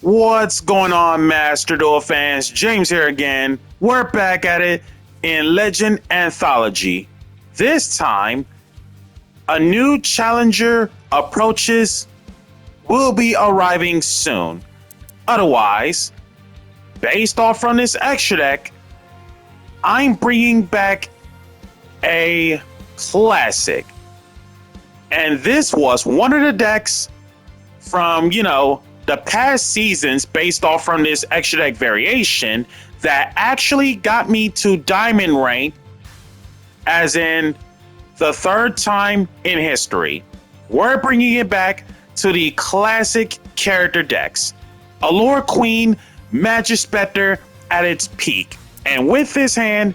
What's going on, Master Duel fans? James here again. We're back at it in Legend Anthology. This time, a new challenger approaches will be arriving soon. Otherwise, based off from this extra deck, I'm bringing back a classic. And this was one of the decks from, the past seasons based off from this extra deck variation that actually got me to diamond rank, as in the third time in history. We're bringing it back to the classic character decks. Allure Queen, Magic Spectre at its peak. And with this hand,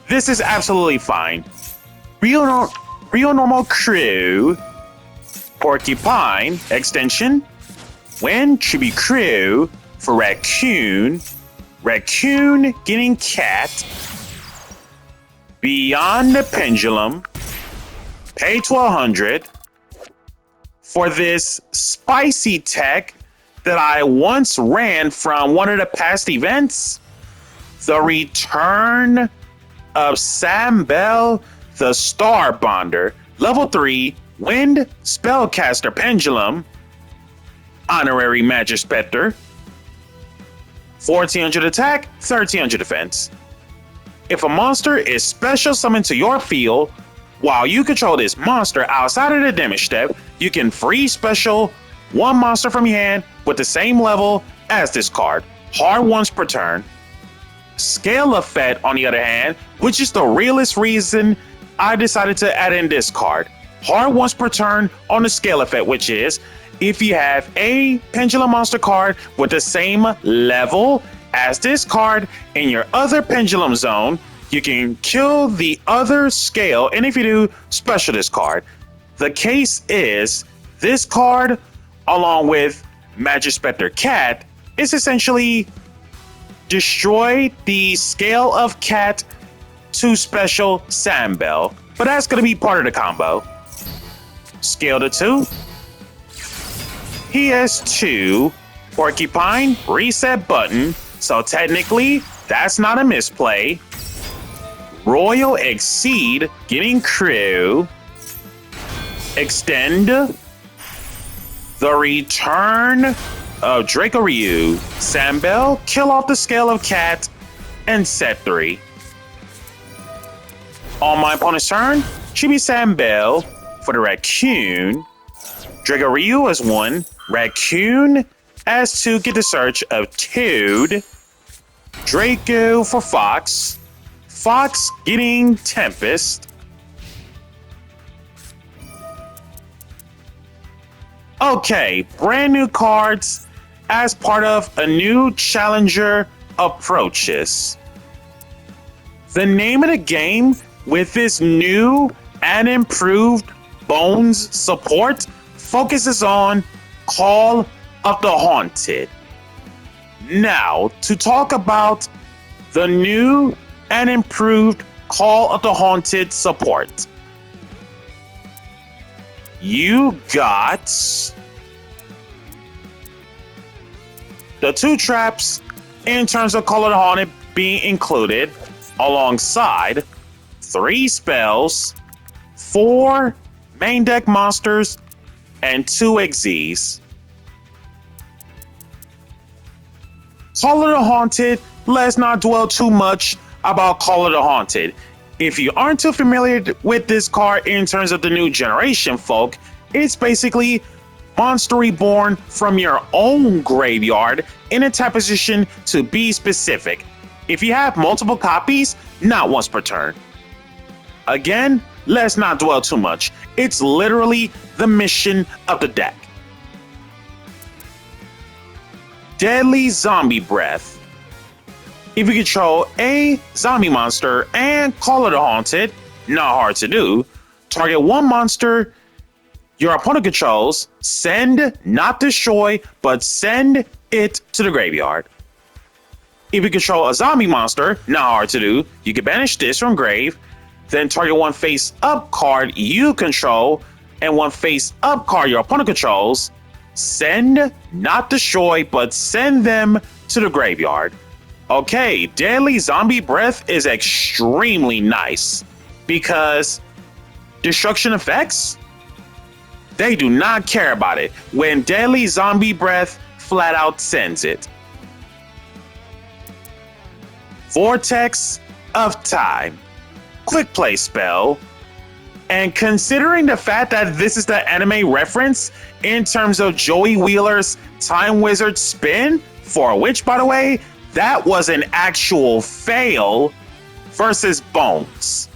this is absolutely fine. Real Normal Crew, Porcupine, Extension, Wind should be Crew for Raccoon, Raccoon getting Cat, Beyond the Pendulum, pay 1200 for this spicy tech that I once ran from one of the past events. The return of Sam Bell, the Star Bonder, level 3, Wind Spellcaster Pendulum, Honorary Magic Spectre, 1400 attack, 1300 defense. If a monster is special summoned to your field, while you control this monster outside of the damage step, you can free special one monster from your hand with the same level as this card. Hard once per turn. Scale Effect, on the other hand, which is the realest reason I decided to add in this card. Hard once per turn on the Scale Effect, which is if you have a Pendulum monster card with the same level as this card in your other Pendulum zone, you can kill the other scale, and if you do, special this card. The case is, this card, along with Magic Spectre Cat, is essentially destroy the scale of Cat to special Sam Bell, but that's going to be part of the combo. Scale to 2. He has 2 Porcupine reset button, so technically that's not a misplay. Royal Exceed getting Crew, Extend, the return of Draco Ryu, Sam Bell, kill off the scale of Cat, and set 3. On my opponent's turn, should be Sam Bell for the Raccoon, Draco Ryu as 1, Raccoon as 2, get the search of Toad, Draco for Fox, Fox getting Tempest. Okay, brand new cards as part of a new challenger approaches. The name of the game with this new and improved Bonz support focuses on Call of the Haunted. Now, to talk about the new and improved Call of the Haunted support. You got the 2 traps in terms of Call of the Haunted being included, alongside 3 spells, 4 main deck monsters, and 2 Xyzs. Call of the Haunted, let's not dwell too much about Call of the Haunted. If you aren't too familiar with this card in terms of the new generation folk, it's basically monster reborn from your own graveyard in a tap position to be specific. If you have multiple copies, not once per turn. Again, let's not dwell too much. It's literally the mission of the deck. Deadly Zombie Breath. If you control a zombie monster and Call of the Haunted, not hard to do, target one monster your opponent controls, send, not destroy, but send it to the graveyard. If you control a zombie monster, not hard to do, you can banish this from grave, then target one face-up card you control and one face-up card your opponent controls, Send, not destroy, but send them to the graveyard. Okay, Deadly Zombie Breath is extremely nice because destruction effects, they do not care about it when Deadly Zombie Breath flat out sends it. Vortex of Time. Quick play spell. And considering the fact that this is the anime reference in terms of Joey Wheeler's Time Wizard spin, for which, by the way, that was an actual fail versus Bonz.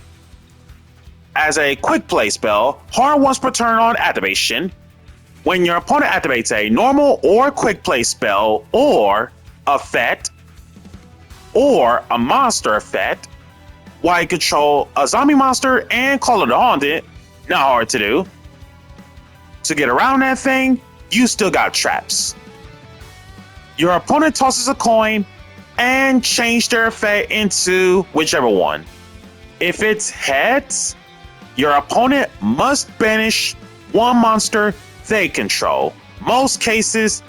As a quick play spell, hard once per turn on activation. When your opponent activates a normal or quick play spell or effect or a monster effect, while you control a zombie monster and call it a haunted, not hard to do. To get around that thing, you still got traps. Your opponent tosses a coin and change their effect into whichever one. If it's heads, your opponent must banish one monster they control. Most cases,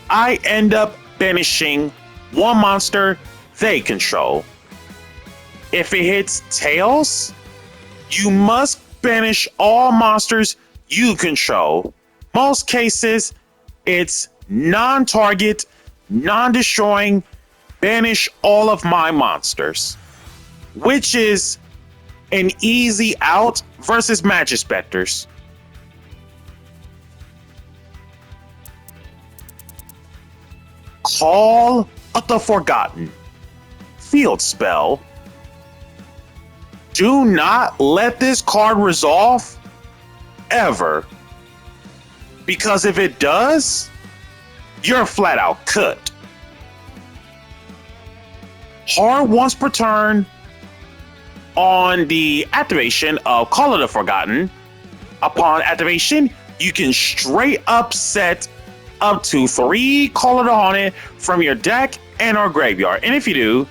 I end up banishing one monster they control. If it hits tails, you must banish all monsters you control. Most cases, it's non-target, non-destroying, banish all of my monsters, which is an easy out versus Magic Specters. Call of the Forgotten. Field spell. Do not let this card resolve ever. Because if it does, you're flat out cooked. Hard once per turn on the activation of Call of the Forgotten. Upon activation, you can straight up set up to 3 Call of the Haunted from your deck and or graveyard. And if you do,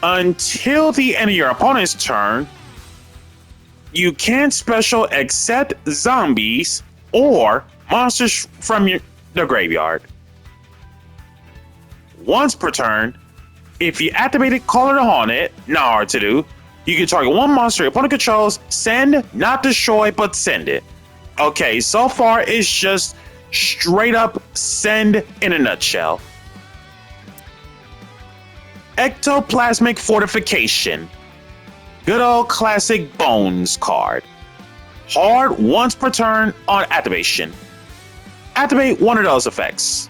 until the end of your opponent's turn, you can't special except zombies or monsters from the graveyard. Once per turn, if you activated Call of the Haunted, not hard to do, you can target one monster your opponent controls, send, not destroy, but send it. Okay, so far it's just straight up send in a nutshell. Ectoplasmic Fortification. Good old classic Bonz card. Hard once per turn on activation. Activate one of those effects.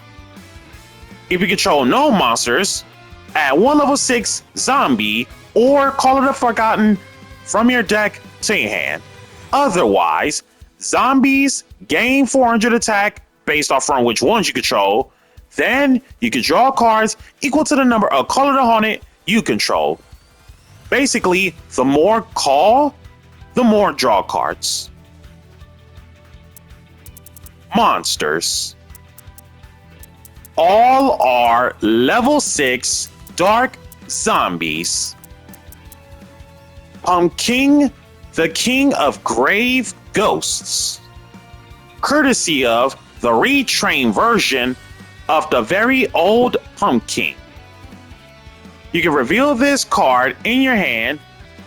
If you control no monsters, add one level 6 zombie or Call of the Forgotten from your deck to your hand. Otherwise, zombies gain 400 attack based off from which ones you control. Then you can draw cards equal to the number of Call of the Haunted you control. Basically, the more call, the more draw cards. Monsters. All are level 6 dark zombies. Pumpkin, the king of grave ghosts. Courtesy of the retrained version of the very old Pumpkin. You can reveal this card in your hand,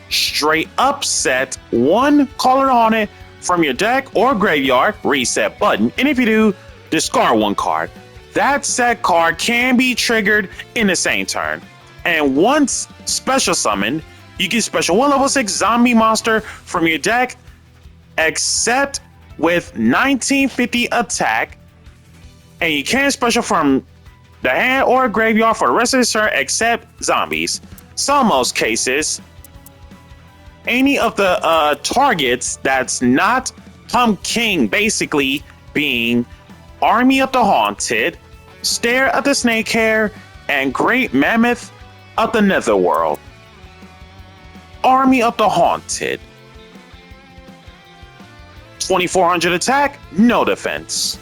straight up set one Call of the Haunted from your deck or graveyard, reset button, and if you do, discard one card. That set card can be triggered in the same turn. And once special summoned, you can special one level 6 zombie monster from your deck, except with 1950 attack, and you can't special from the hand or graveyard for the rest of the turn except zombies. So in most cases, any of the targets that's not Pumpkin, basically being Army of the Haunted, Stare of the Snakehair, and Great Mammoth of the Netherworld. Army of the Haunted. 2400 attack, no defense.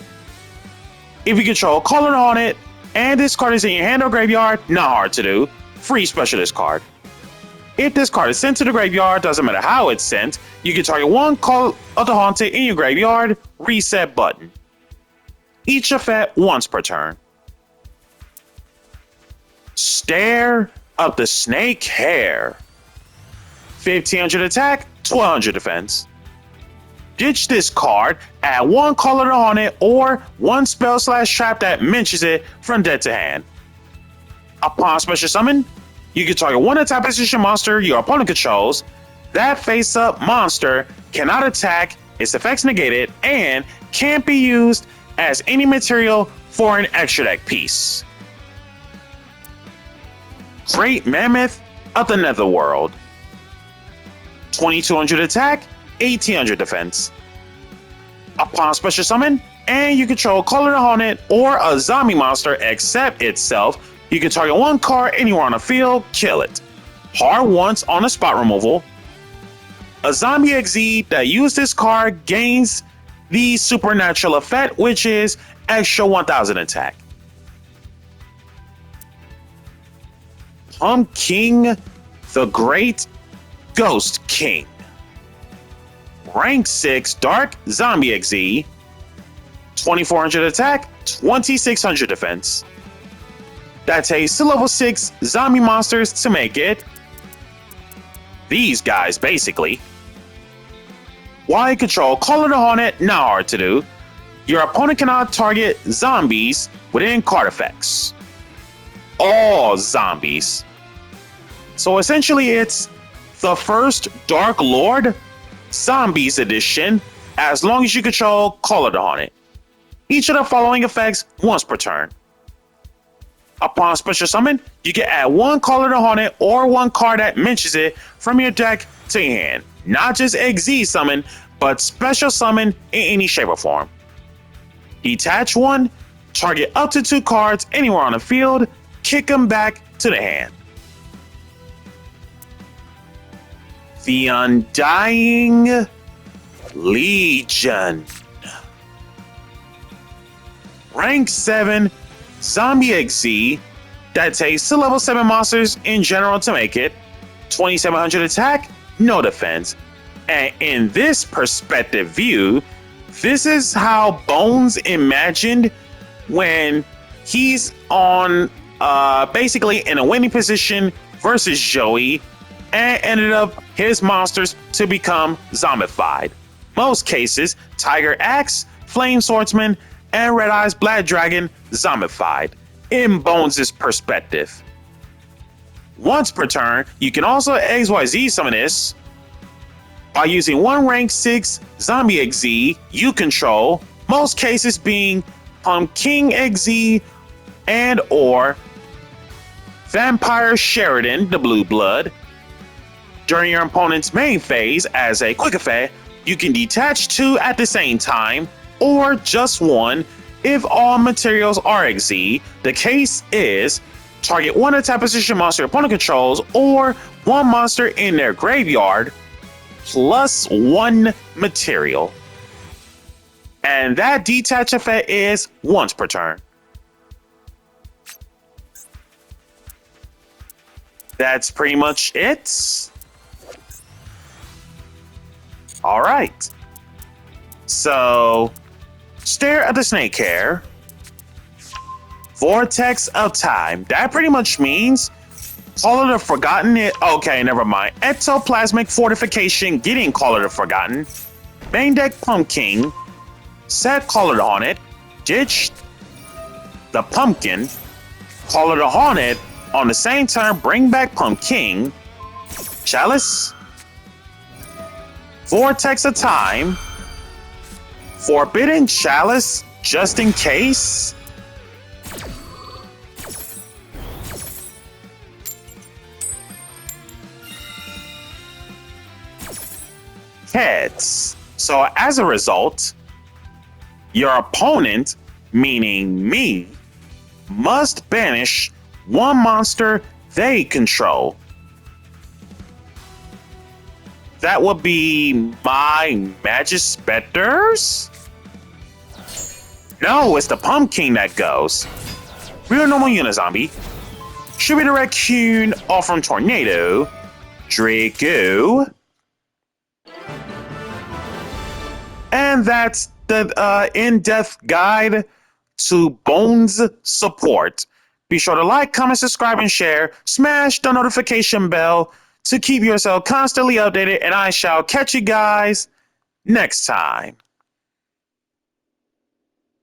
If you control Call of the Haunted, and this card is in your hand or graveyard, not hard to do. Free special this card. If this card is sent to the graveyard, doesn't matter how it's sent, you can target one Call of the Haunted in your graveyard, reset button. Each effect once per turn. Stare of the Snake Hair. 1500 attack, 1200 defense. Ditch this card, add one color on it or one spell/trap that mentions it from deck to hand. Upon special summon, you can target one attack position monster your opponent controls. That face-up monster cannot attack, its effects negated, and can't be used as any material for an extra deck piece. Great Mammoth of the Netherworld. 2200 attack, 1800 defense. Upon special summon, and you control color on it or a zombie monster except itself, you can target one card anywhere on the field, kill it. Hard once on a spot removal. A zombie XZ that uses this card gains the supernatural effect, which is extra 1000 attack. King, the Great Ghost King. Rank 6 Dark Zombie XZ. 2400 attack, 2600 defense. That takes 2 level 6 zombie monsters to make it. These guys, basically. While you control Color the Hornet, not hard to do. Your opponent cannot target zombies within card effects. All zombies. So essentially it's the first Dark Lord Zombies edition, as long as you control Color the Hornet. Each of the following effects once per turn. Upon special summon, you can add one Color the Hornet or one card that mentions it from your deck to your hand. Not just XZ summon, but special summon in any shape or form. Detach one, target up to 2 cards anywhere on the field, kick them back to the hand. The Undying Legion. Rank 7 Zombie XZ that takes 2 level 7 monsters in general to make it. 2700 attack, no defense. And in this perspective view, this is how Bonz imagined when he's on basically in a winning position versus Joey, and ended up his monsters to become zombified. Most cases, Tiger Axe, Flame Swordsman, and Red Eyes Black Dragon zombified in Bonz' perspective. Once per turn, you can also XYZ summon this by using one rank 6 Zombie XZ you control, most cases being King XZ and or Vampire Sheridan, the Blue Blood. During your opponent's main phase, as a quick effect, you can detach 2 at the same time, or just 1 if all materials are XZ. The case is, target 1 attack position monster your opponent controls, or 1 monster in their graveyard, plus 1 material. And that detach effect is once per turn. That's pretty much it. All right. So, Stare at the Snake Hair. Vortex of Time. That pretty much means Call of the Forgotten. Okay, never mind. Ectoplasmic Fortification, getting Call of the Forgotten. Main deck Pumpkin. Set Call of the Hornet. Ditch the Pumpkin. Call of the Hornet. On the same turn, bring back Pumpkin. Chalice. Vortex of Time. Forbidden Chalice, just in case. Heads. So as a result, your opponent, meaning me, must banish 1 monster they control. That would be my Magic Specters? No, it's the Pumpkin that goes. Real normal Unizombie. Should be the Raccoon, all from Tornado. Draco. And that's the in-depth guide to Bonz support. Be sure to like, comment, subscribe, and share. Smash the notification bell to keep yourself constantly updated, and I shall catch you guys next time.